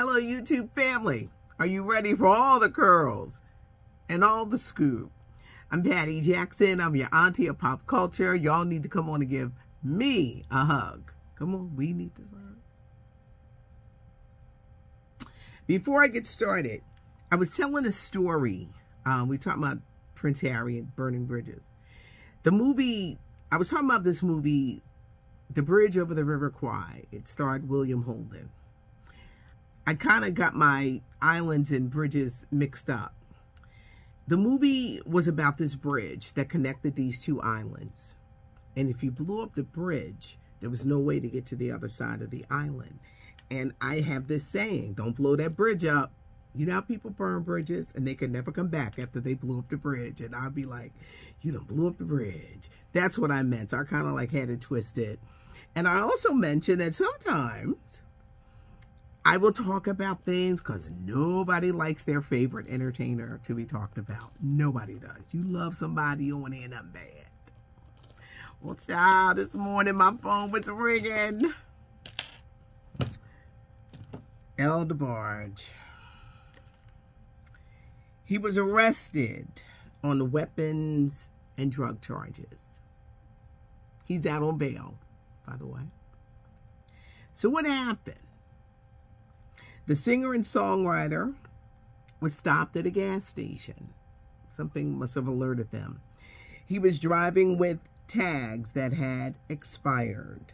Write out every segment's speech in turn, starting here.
Hello, YouTube family. Are you ready for all the curls and all the scoop? I'm Patty Jackson. I'm your auntie of pop culture. Y'all need to come on and give me a hug. Come on, we need this hug. Before I get started, I was telling a story. We talked about Prince Harry and burning bridges. The movie, I was talking about this movie, The Bridge Over the River Kwai. It starred William Holden. I kind of got my islands and bridges mixed up. The movie was about this bridge that connected these two islands. And if you blew up the bridge, there was no way to get to the other side of the island. And I have this saying, don't blow that bridge up. You know how people burn bridges and they can never come back after they blew up the bridge. And I'll be like, you done blew up the bridge. That's what I meant. So I kind of like had it twisted. And I also mentioned that sometimes I will talk about things because nobody likes their favorite entertainer to be talked about. Nobody does. You love somebody, you don't want to hear nothing bad. Well, child, this morning my phone was ringing. El Debarge. He was arrested on the weapons and drug charges. He's out on bail, by the way. So what happened? The singer and songwriter was stopped at a gas station. Something must have alerted them. He was driving with tags that had expired.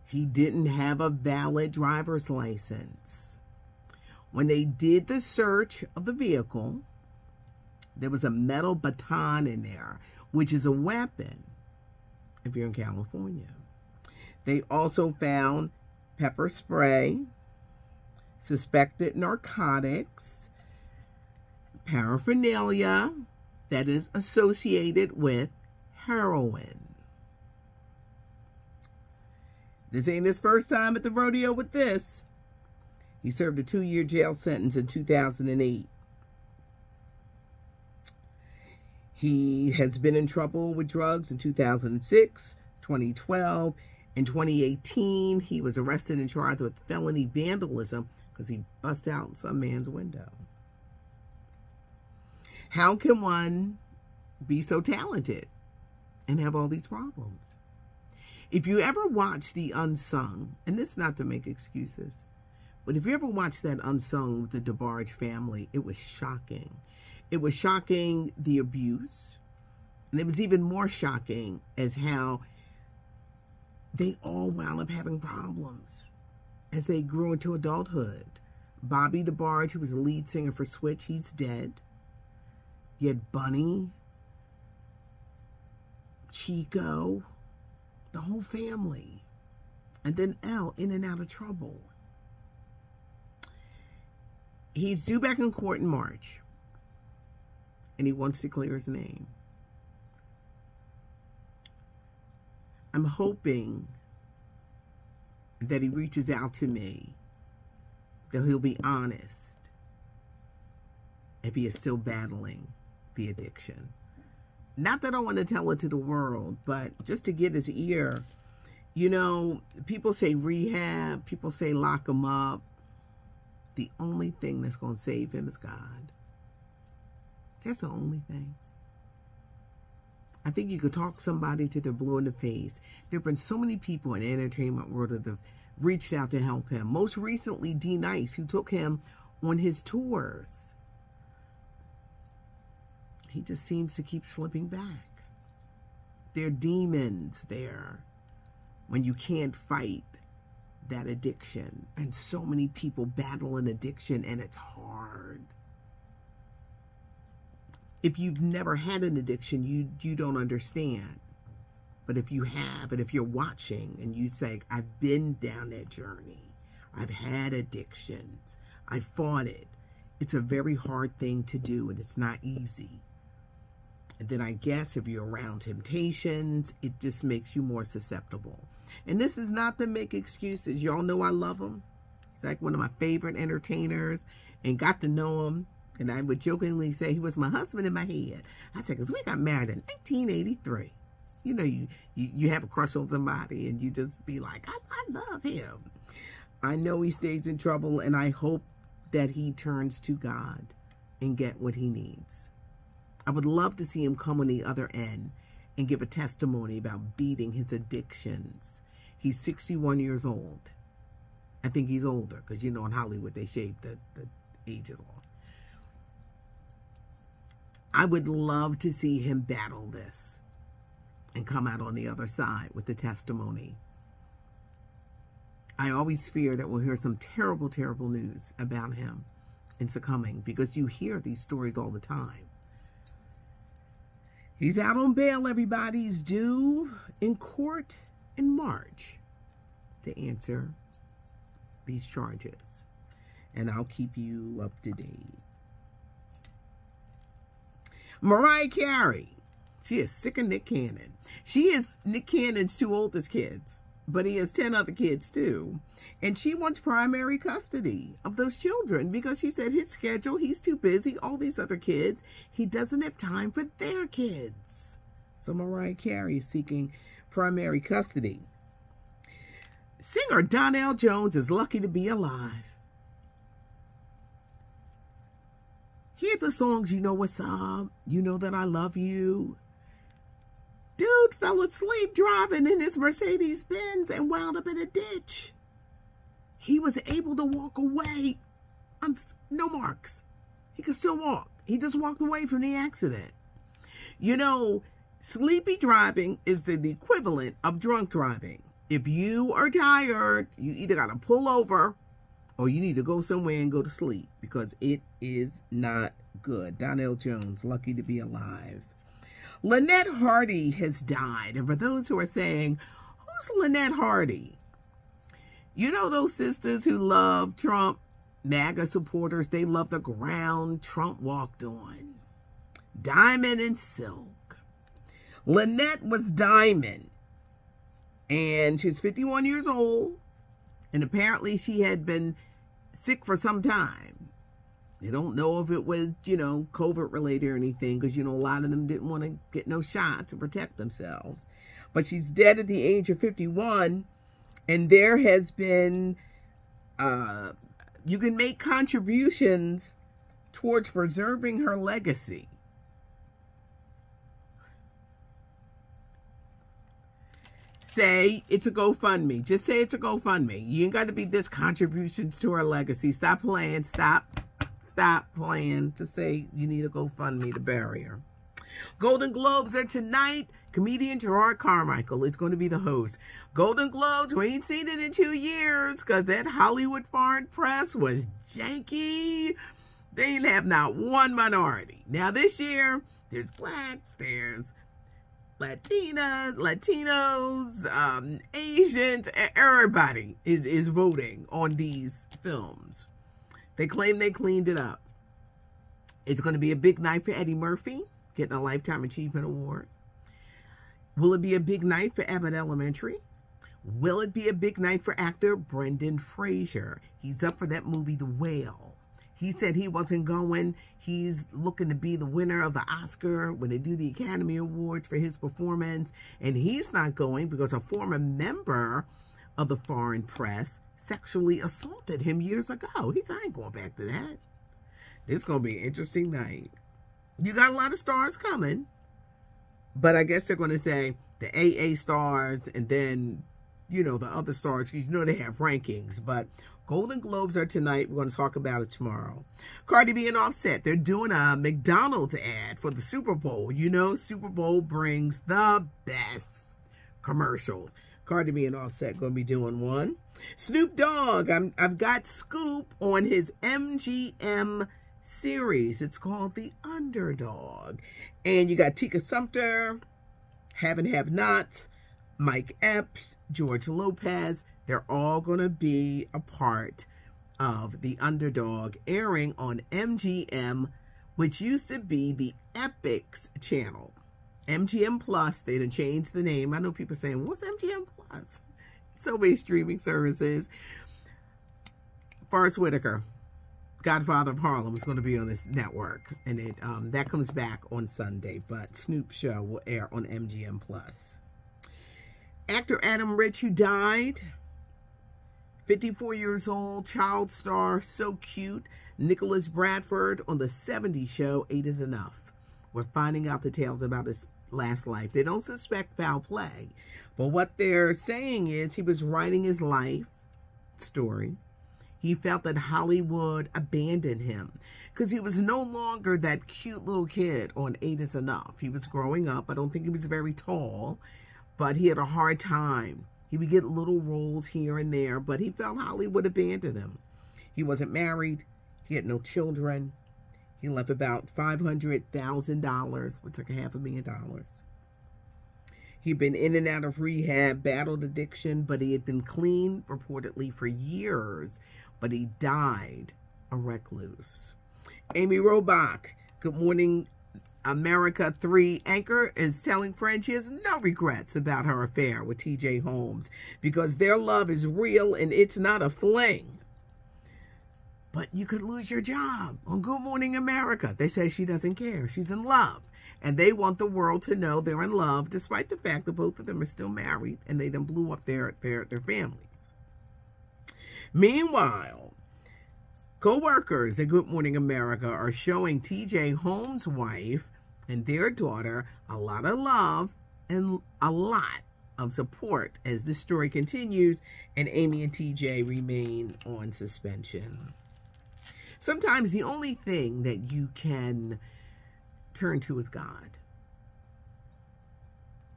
He didn't have a valid driver's license. When they did the search of the vehicle, there was a metal baton in there, which is a weapon if you're in California. They also found pepper spray, suspected narcotics, paraphernalia that is associated with heroin. This ain't his first time at the rodeo with this. He served a 2-year jail sentence in 2008. He has been in trouble with drugs in 2006, 2012. In 2018, he was arrested and charged with felony vandalism because he bust out some man's window. How can one be so talented and have all these problems? If you ever watch The Unsung, and this is not to make excuses, but if you ever watched that Unsung with the Debarge family, it was shocking. It was shocking, the abuse. And it was even more shocking as how they all wound up having problems as they grew into adulthood. Bobby Debarge, who was the lead singer for Switch, he's dead. You had Bunny, Chico, the whole family. And then El, in and out of trouble. He's due back in court in March, and he wants to clear his name. I'm hoping that he reaches out to me, that he'll be honest if he is still battling the addiction. Not that I want to tell it to the world, but just to get his ear. You know, people say rehab, people say lock him up. The only thing that's going to save him is God. That's the only thing. I think you could talk somebody till they're blue in the face. There have been so many people in the entertainment world that have reached out to help him. Most recently, D Nice, who took him on his tours. He just seems to keep slipping back. There are demons there when you can't fight that addiction, and so many people battle an addiction, and it's hard. If you've never had an addiction, you don't understand. But if you have, and if you're watching and you say, I've been down that journey, I've had addictions, I fought it, it's a very hard thing to do, and it's not easy. And then I guess if you're around temptations, it just makes you more susceptible. And this is not to make excuses. Y'all know I love him. He's like one of my favorite entertainers, and got to know him. And I would jokingly say he was my husband in my head. I said, because we got married in 1983. You know, you have a crush on somebody and you just be like, I love him. I know he stays in trouble, and I hope that he turns to God and get what he needs. I would love to see him come on the other end and give a testimony about beating his addictions. He's 61 years old. I think he's older because, you know, in Hollywood they shave the ages off. I would love to see him battle this and come out on the other side with the testimony. I always fear that we'll hear some terrible, terrible news about him and succumbing, because you hear these stories all the time. He's out on bail, everybody. He's due in court in March to answer these charges. And I'll keep you up to date. Mariah Carey. She is sick of Nick Cannon. She is Nick Cannon's two oldest kids, but he has 10 other kids too. And she wants primary custody of those children because she said his schedule, he's too busy. All these other kids, he doesn't have time for their kids. So Mariah Carey is seeking primary custody. Singer Donell Jones is lucky to be alive. Hear the songs, You Know What's Up, You Know That I Love You. Dude fell asleep driving in his Mercedes-Benz and wound up in a ditch. He was able to walk away on no marks. He could still walk. He just walked away from the accident. You know, sleepy driving is the equivalent of drunk driving. If you are tired, you either got to pull over or you need to go somewhere and go to sleep, because it is not good. Donell Jones, lucky to be alive. Lynette Hardy has died. And for those who are saying, who's Lynette Hardy? You know those sisters who love Trump, MAGA supporters, they love the ground Trump walked on. Diamond and silk. Lynette was diamond. And she's 51 years old. And apparently she had been sick for some time. They don't know if it was, you know, COVID related or anything, because, you know, a lot of them didn't want to get no shot to protect themselves. But she's dead at the age of 51. And there has been, you can make contributions towards preserving her legacy. Say it's a GoFundMe. Just say it's a GoFundMe. You ain't got to be this contributions to her legacy. Stop playing. Stop playing to say you need a GoFundMe to bury her. Golden Globes are tonight. Comedian Gerard Carmichael is going to be the host. Golden Globes, we ain't seen it in 2 years because that Hollywood foreign press was janky. They ain't have not one minority. Now this year, there's blacks, there's Latinos, Asians, everybody is voting on these films. They claim they cleaned it up. It's going to be a big night for Eddie Murphy, getting a Lifetime Achievement Award. Will it be a big night for Abbott Elementary? Will it be a big night for actor Brendan Fraser? He's up for that movie, The Whale. He said he wasn't going. He's looking to be the winner of the Oscar when they do the Academy Awards for his performance. And he's not going because a former member of the foreign press sexually assaulted him years ago. He said, I ain't going back to that. This is going to be an interesting night. You got a lot of stars coming. But I guess they're going to say the AA stars and then, you know, the other stars. You know they have rankings. But Golden Globes are tonight. We're going to talk about it tomorrow. Cardi B and Offset, they're doing a McDonald's ad for the Super Bowl. You know, Super Bowl brings the best commercials. Cardi B and Offset going to be doing one. Snoop Dogg, I've got scoop on his MGM series. It's called The Underdog. And you got Tika Sumpter, Have and Have Nots, Mike Epps, George Lopez. They're all going to be a part of The Underdog, airing on MGM, which used to be the Epix channel. MGM Plus, they done changed the name. I know people saying, what's MGM Plus? So many streaming services. Forrest Whitaker, Godfather of Harlem, is going to be on this network. And it that comes back on Sunday. But Snoop's show will air on MGM Plus. Actor Adam Rich, who died 54 years old, child star, so cute, Nicholas Bradford on the 70s show, 8 is Enough. We're finding out the tales about his last life. They don't suspect foul play, but what they're saying is he was writing his life story. He felt that Hollywood abandoned him because he was no longer that cute little kid on 8 is Enough. He was growing up. I don't think he was very tall, but he had a hard time. He would get little roles here and there, but he felt Hollywood abandoned him. He wasn't married. He had no children. He left about $500,000, which took $500,000. He'd been in and out of rehab, battled addiction, but he had been clean reportedly for years, but he died a recluse. Amy Robach, Good Morning America 3 anchor, is telling friends she has no regrets about her affair with TJ Holmes because their love is real and it's not a fling. But you could lose your job on Good Morning America. They say she doesn't care. She's in love. And they want the world to know they're in love, despite the fact that both of them are still married and they done blew up their families. Meanwhile, co-workers at Good Morning America are showing TJ Holmes' wife and their daughter a lot of love and a lot of support as this story continues and Amy and TJ remain on suspension. Sometimes the only thing that you can turn to is God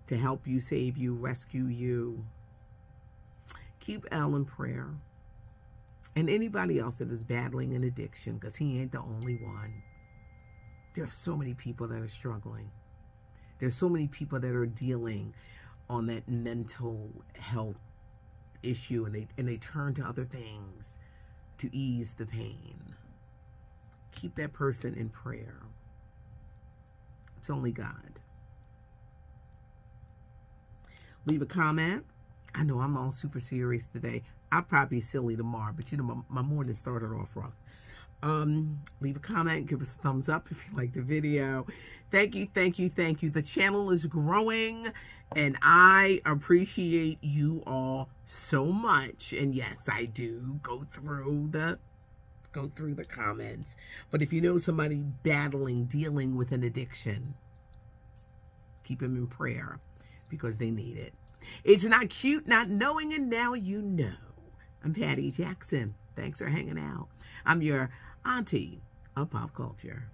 to help you, save you, rescue you. Keep Elle in prayer and anybody else that is battling an addiction, because he ain't the only one. There's so many people that are struggling. There's so many people that are dealing on that mental health issue, and they turn to other things to ease the pain. Keep that person in prayer. It's only God. Leave a comment. I know I'm all super serious today. I'll probably be silly tomorrow, but you know, my morning started off rough. Leave a comment, give us a thumbs up if you like the video. Thank you, thank you, thank you. The channel is growing and I appreciate you all so much. And yes, I do go through the comments. But if you know somebody dealing with an addiction, keep them in prayer because they need it. It's not cute not knowing, and now you know. I'm Patty Jackson. Thanks for hanging out. I'm your auntie of pop culture.